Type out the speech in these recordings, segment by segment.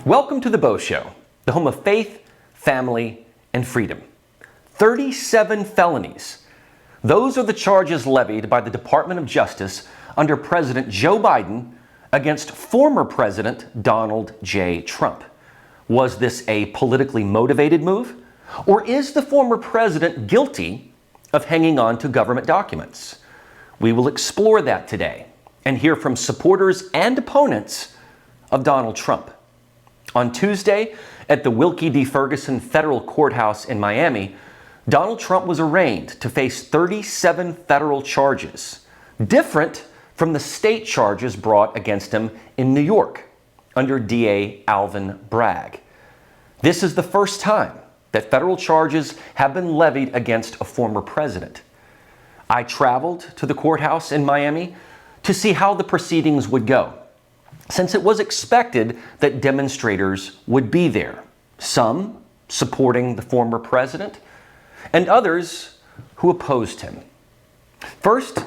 Welcome to the Beau Show, the home of faith, family, and freedom. 37 felonies. Those are the charges levied by the Department of Justice under President Joe Biden against former President Donald J. Trump. Was this a politically motivated move? Or is the former president guilty of hanging on to government documents? We will explore that today and hear from supporters and opponents of Donald Trump. On Tuesday, at the Wilkie D. Ferguson Federal Courthouse in Miami, Donald Trump was arraigned to face 37 federal charges, different from the state charges brought against him in New York under DA Alvin Bragg. This is the first time that federal charges have been levied against a former president. I traveled to the courthouse in Miami to see how the proceedings would go, since it was expected that demonstrators would be there, some supporting the former president and others who opposed him. First,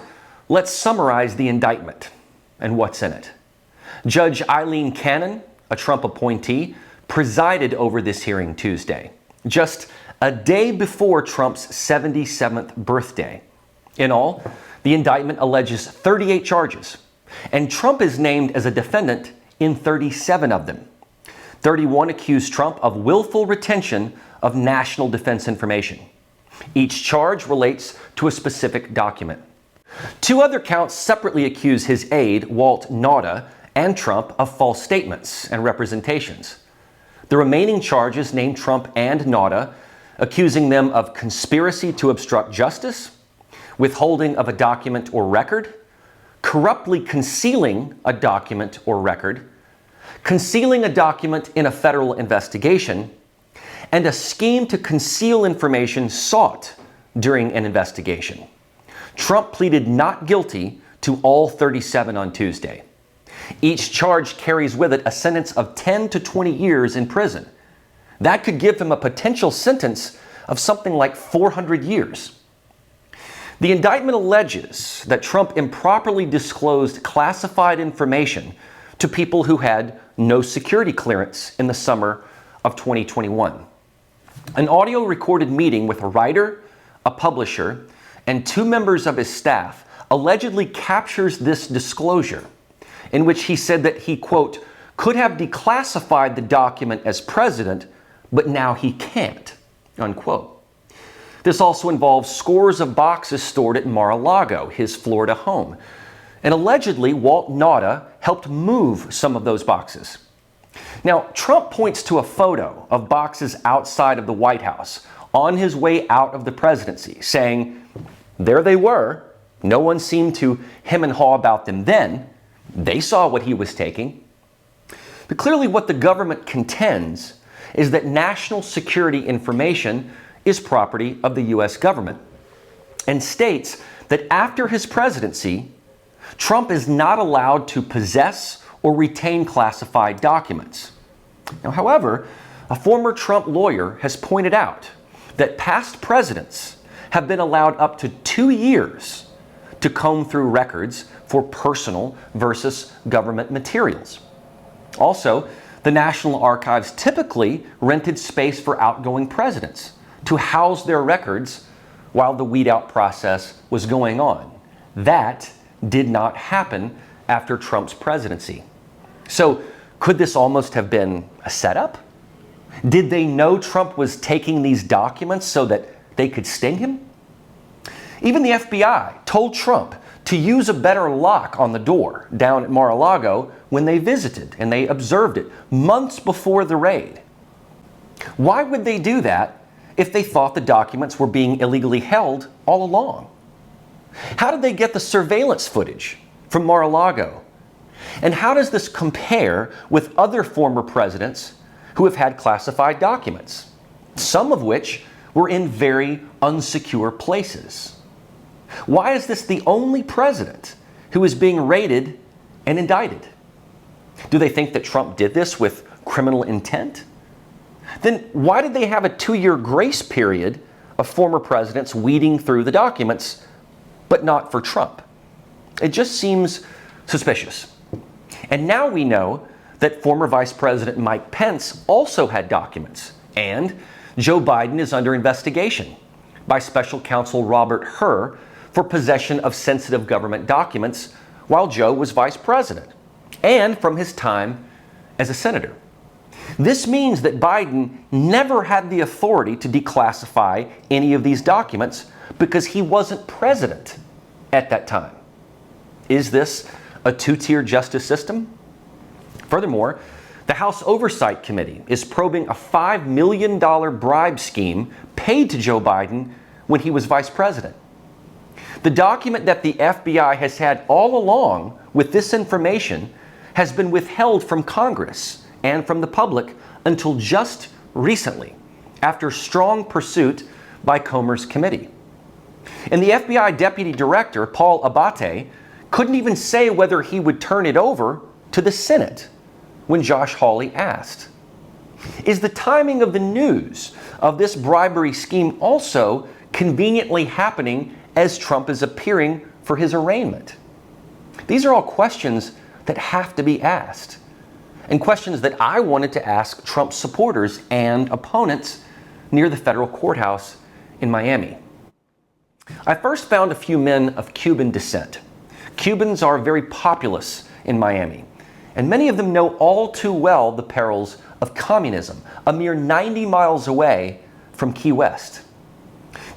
let's summarize the indictment and what's in it. Judge Eileen Cannon, a Trump appointee, presided over this hearing Tuesday, just a day before Trump's 77th birthday. In all, the indictment alleges 38 charges, and Trump is named as a defendant in 37 of them. 31 accuse Trump of willful retention of national defense information. Each charge relates to a specific document. Two other counts separately accuse his aide, Walt Nauta, and Trump of false statements and representations. The remaining charges name Trump and Nauta, accusing them of conspiracy to obstruct justice, withholding of a document or record, corruptly concealing a document or record, concealing a document in a federal investigation, and a scheme to conceal information sought during an investigation. Trump pleaded not guilty to all 37 on Tuesday. Each charge carries with it a sentence of 10 to 20 years in prison. That could give him a potential sentence of something like 400 years. The indictment alleges that Trump improperly disclosed classified information to people who had no security clearance in the summer of 2021. An audio recorded meeting with a writer, a publisher, and two members of his staff allegedly captures this disclosure, in which he said that he, quote, could have declassified the document as president, but now he can't, unquote. This also involves scores of boxes stored at Mar-a-Lago, his Florida home. And allegedly, Walt Nauta helped move some of those boxes. Now, Trump points to a photo of boxes outside of the White House on his way out of the presidency, saying, there they were. No one seemed to hem and haw about them then. They saw what he was taking. But clearly what the government contends is that national security information is property of the U.S. government, and states that after his presidency, Trump is not allowed to possess or retain classified documents. Now, however, a former Trump lawyer has pointed out that past presidents have been allowed up to 2 years to comb through records for personal versus government materials. Also, the National Archives typically rented space for outgoing presidents to house their records while the weed-out process was going on. That did not happen after Trump's presidency. So, could this almost have been a setup? Did they know Trump was taking these documents so that they could sting him? Even the FBI told Trump to use a better lock on the door down at Mar-a-Lago when they visited, and they observed it months before the raid. Why would they do that if they thought the documents were being illegally held all along? How did they get the surveillance footage from Mar-a-Lago? And how does this compare with other former presidents who have had classified documents, some of which were in very unsecure places? Why is this the only president who is being raided and indicted? Do they think that Trump did this with criminal intent? Then why did they have a 2-year grace period of former presidents weeding through the documents, but not for Trump? It just seems suspicious. And now we know that former Vice President Mike Pence also had documents, and Joe Biden is under investigation by Special Counsel Robert Hur for possession of sensitive government documents while Joe was Vice President, and from his time as a senator. This means that Biden never had the authority to declassify any of these documents because he wasn't president at that time. Is this a two-tier justice system? Furthermore, the House Oversight Committee is probing a $5 million bribe scheme paid to Joe Biden when he was vice president. The document that the FBI has had all along with this information has been withheld from Congress and from the public until just recently, after strong pursuit by Comer's committee. And the FBI Deputy Director, Paul Abate, couldn't even say whether he would turn it over to the Senate when Josh Hawley asked. Is the timing of the news of this bribery scheme also conveniently happening as Trump is appearing for his arraignment? These are all questions that have to be asked, and questions that I wanted to ask Trump supporters and opponents near the federal courthouse in Miami. I first found a few men of Cuban descent. Cubans are very populous in Miami, and many of them know all too well the perils of communism, a mere 90 miles away from Key West.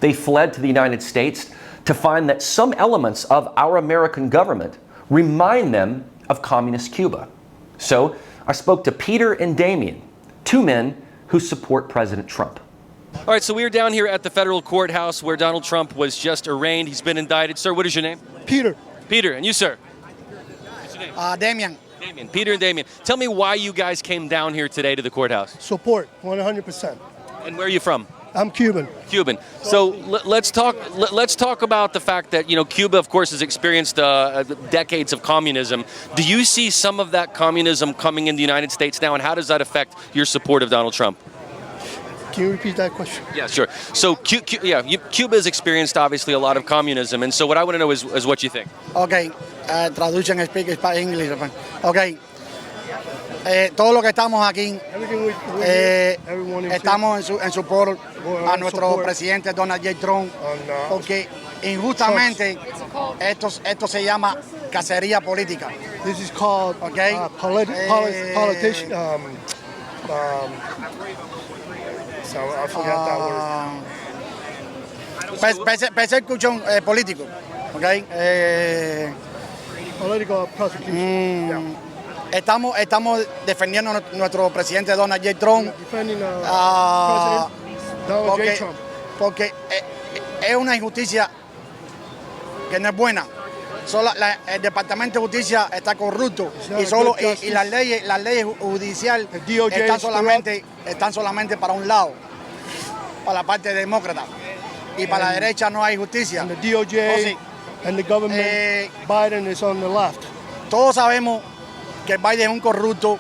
They fled to the United States to find that some elements of our American government remind them of communist Cuba. So I spoke to Peter and Damien, two men who support President Trump. All right, so we are down here at the federal courthouse where Donald Trump was just arraigned. He's been indicted. Sir, what is your name? Peter. Peter, and you, sir? What's your name? Damien. Damien. Peter and Damien. Tell me why you guys came down here today to the courthouse. Support, 100%. And where are you from? I'm Cuban. Cuban. So let's talk about the fact that, you know, Cuba, of course, has experienced decades of communism. Do you see some of that communism coming in the United States now, and how does that affect your support of Donald Trump? Can you repeat that question? Yeah, sure. So Cuba has experienced, obviously, a lot of communism, and so what I want to know is what you think. Okay, traduce and speak English. Okay. Todo lo que estamos aquí, estamos en support a nuestro presidente Donald J. Trump, porque injustamente esto se llama cacería política. This is called politician. So I forgot that word. Persecución político, okay? Political prosecution. Yeah. Estamos defendiendo a nuestro presidente Donald J. Trump, porque es una injusticia que no es buena. El Departamento de Justicia está corrupto y las leyes judiciales están solamente para un lado, para la parte demócrata, y para la derecha no hay justicia. And the DOJ and the government, Biden is on the left. Todos sabemos que Biden es un corrupto,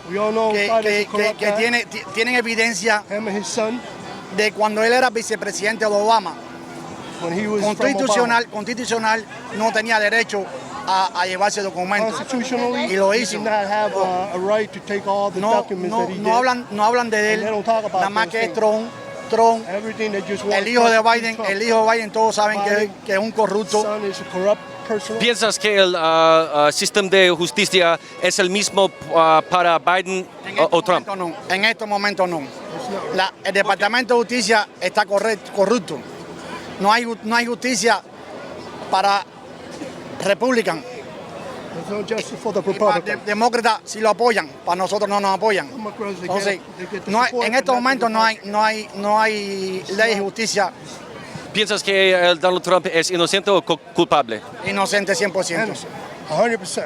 que tienen evidencia de cuando él era vicepresidente de Obama. Constitucional no tenía derecho a llevarse documentos y lo hizo. No hablan de él, nada más que es Trump, el hijo de Biden, todos saben que es un corrupto. ¿Piensas que el sistema de justicia es el mismo para Biden o Trump? En este momento no. El Departamento de Justicia está corrupto. No hay justicia para Republican. Demócratas sí lo apoyan, para nosotros no nos apoyan. Entonces, en este momento no hay ley de justicia. ¿Piensas que Donald Trump es inocente o culpable? Inocente 100%. 100%.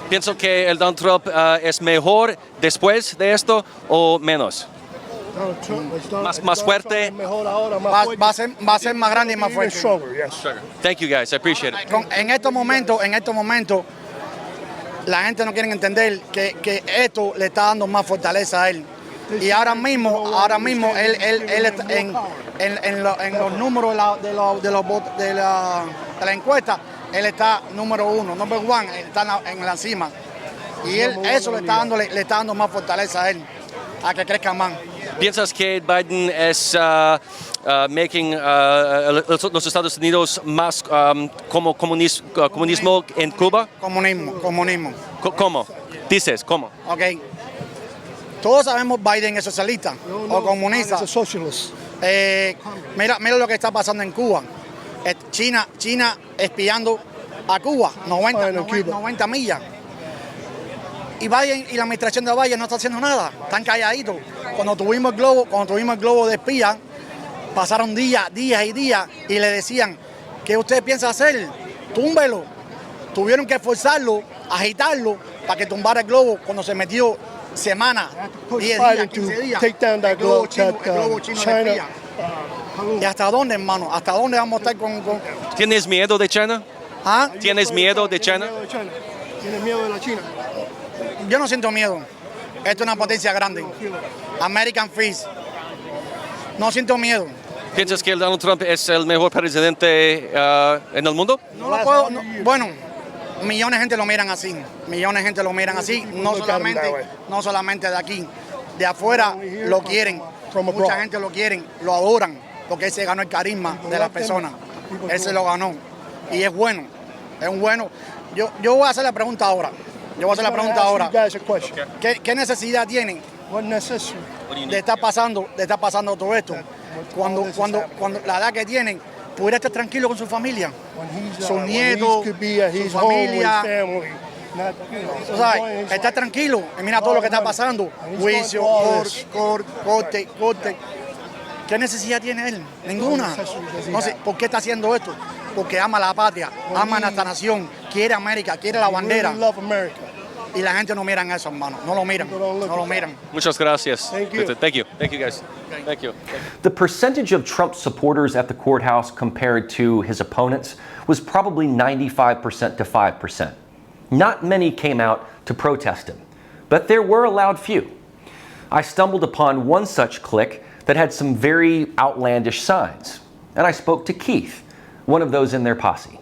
¿Pienso que el Donald Trump es mejor después de esto o menos? Más fuerte. Va a ser más grande y más fuerte. Thank you guys, I appreciate it. En estos momentos, la gente no quiere entender que esto le está dando más fortaleza a él. Y ahora mismo él está en los números de la encuesta, él está número 1, number one, está en la cima. Y él, eso le está dando más fortaleza a él, a que crezca más. ¿Piensas que Biden es making los Estados Unidos más como comunismo en Cuba? Comunismo. ¿Cómo? Dices, ¿cómo? Ok. Todos sabemos Biden es socialista o comunista. It's a socialist. Mira lo que está pasando en Cuba. China espiando a Cuba, 90 millas. Y Biden y la administración de Biden no está haciendo nada, están calladitos. Cuando tuvimos el globo de espía, pasaron días y días y le decían, ¿qué usted piensa hacer? Túmbelo. Tuvieron que forzarlo, agitarlo para que tumbara el globo cuando se metió semanas, 10 días, 15 días. Take down that El globo globe chino that de espía. ¿Y hasta dónde, hermano? ¿Hasta dónde vamos a estar con... ¿Tienes miedo de China? ¿Ah? ¿Tienes miedo de China? ¿Tienes miedo de la China? Yo no siento miedo. Esto es una potencia grande. American Feast. No siento miedo. ¿Piensas que Donald Trump es el mejor presidente en el mundo? No lo puedo. Bueno, millones de gente lo miran así. Millones de gente lo miran así. No solamente de aquí. De afuera lo quieren. Mucha gente lo quieren, lo adoran. Porque él se ganó el carisma de las personas. Él se lo ganó. Y es bueno. Es un bueno. Yo voy a hacer la pregunta ahora. ¿Qué necesidad tienen de estar pasando todo esto? Cuando la edad que tienen, pudiera estar tranquilo con su familia, sus nietos, su familia. Tú sabes, estar tranquilo y mira todo lo que está pasando. Juicio, corte. ¿Qué necesidad tiene él? Ninguna. No sé, ¿por qué está haciendo esto? Porque ama la patria, ama a nuestra nación, quiere América, quiere la bandera. Y la gente no miran eso, hermano. No lo miran. Muchas gracias. Thank you. Thank you, guys. Thank you. The percentage of Trump supporters at the courthouse compared to his opponents was probably 95% to 5%. Not many came out to protest him, but there were a loud few. I stumbled upon one such clique that had some very outlandish signs, and I spoke to Keith, one of those in their posse.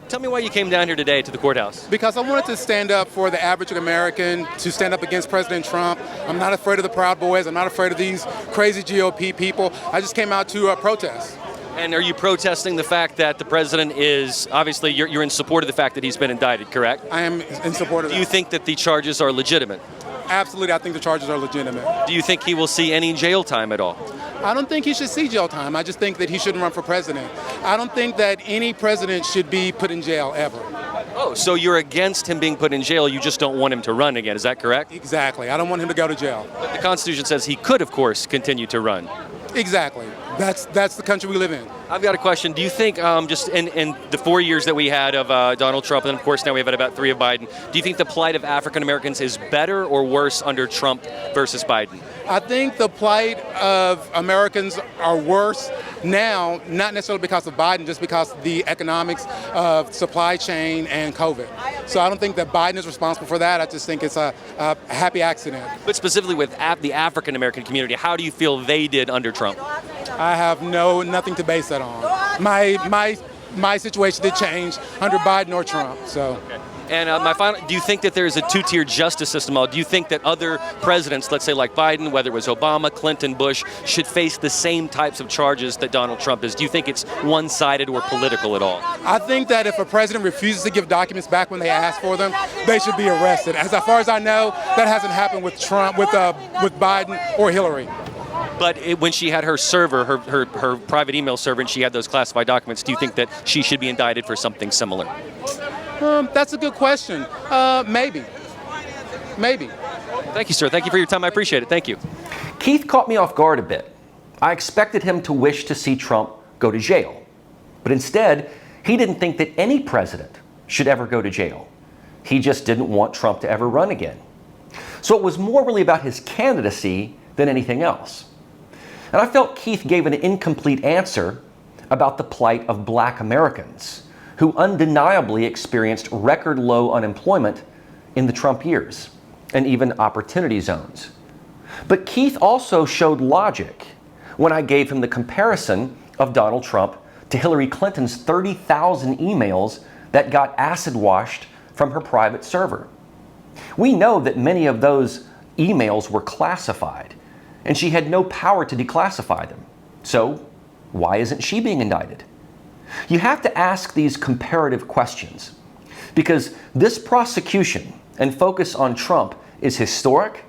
Tell me why you came down here today to the courthouse. Because I wanted to stand up for the average American, to stand up against President Trump. I'm not afraid of the Proud Boys. I'm not afraid of these crazy GOP people. I just came out to protest. And are you protesting the fact that the president is, obviously you're in support of the fact that he's been indicted, correct? I am in support of that. Do you think that the charges are legitimate? Absolutely, I think the charges are legitimate. Do you think he will see any jail time at all? I don't think he should see jail time. I just think that he shouldn't run for president. I don't think that any president should be put in jail ever. Oh, so you're against him being put in jail, you just don't want him to run again, is that correct? Exactly. I don't want him to go to jail. But the Constitution says he could, of course, continue to run. Exactly. That's the country we live in. I've got a question. Do you think, just in the 4 years that we had of Donald Trump, and of course now we've had about 3 of Biden, do you think the plight of African Americans is better or worse under Trump versus Biden? I think the plight of Americans are worse now, not necessarily because of Biden, just because of the economics of supply chain and COVID. So I don't think that Biden is responsible for that. I just think it's a happy accident. But specifically with the African American community, how do you feel they did under Trump? I have nothing to base that on. My situation did change under Biden or Trump. So. Okay. And do you think that there's a two-tier justice system? Do you think that other presidents, let's say like Biden, whether it was Obama, Clinton, Bush, should face the same types of charges that Donald Trump is? Do you think it's one-sided or political at all? I think that if a president refuses to give documents back when they ask for them, they should be arrested. As far as I know, that hasn't happened with Trump, with Biden or Hillary. But when she had her server, her private email server, and she had those classified documents, do you think that she should be indicted for something similar? That's a good question. Maybe. Thank you, sir. Thank you for your time. I appreciate it. Thank you. Keith caught me off guard a bit. I expected him to wish to see Trump go to jail. But instead, he didn't think that any president should ever go to jail. He just didn't want Trump to ever run again. So it was more really about his candidacy than anything else. And I felt Keith gave an incomplete answer about the plight of Black Americans, who undeniably experienced record low unemployment in the Trump years, and even opportunity zones. But Keith also showed logic when I gave him the comparison of Donald Trump to Hillary Clinton's 30,000 emails that got acid washed from her private server. We know that many of those emails were classified, and she had no power to declassify them. So, why isn't she being indicted? You have to ask these comparative questions, because this prosecution and focus on Trump is historic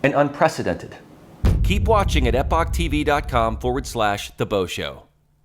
and unprecedented. Keep watching at EpochTV.com/The Beau Show.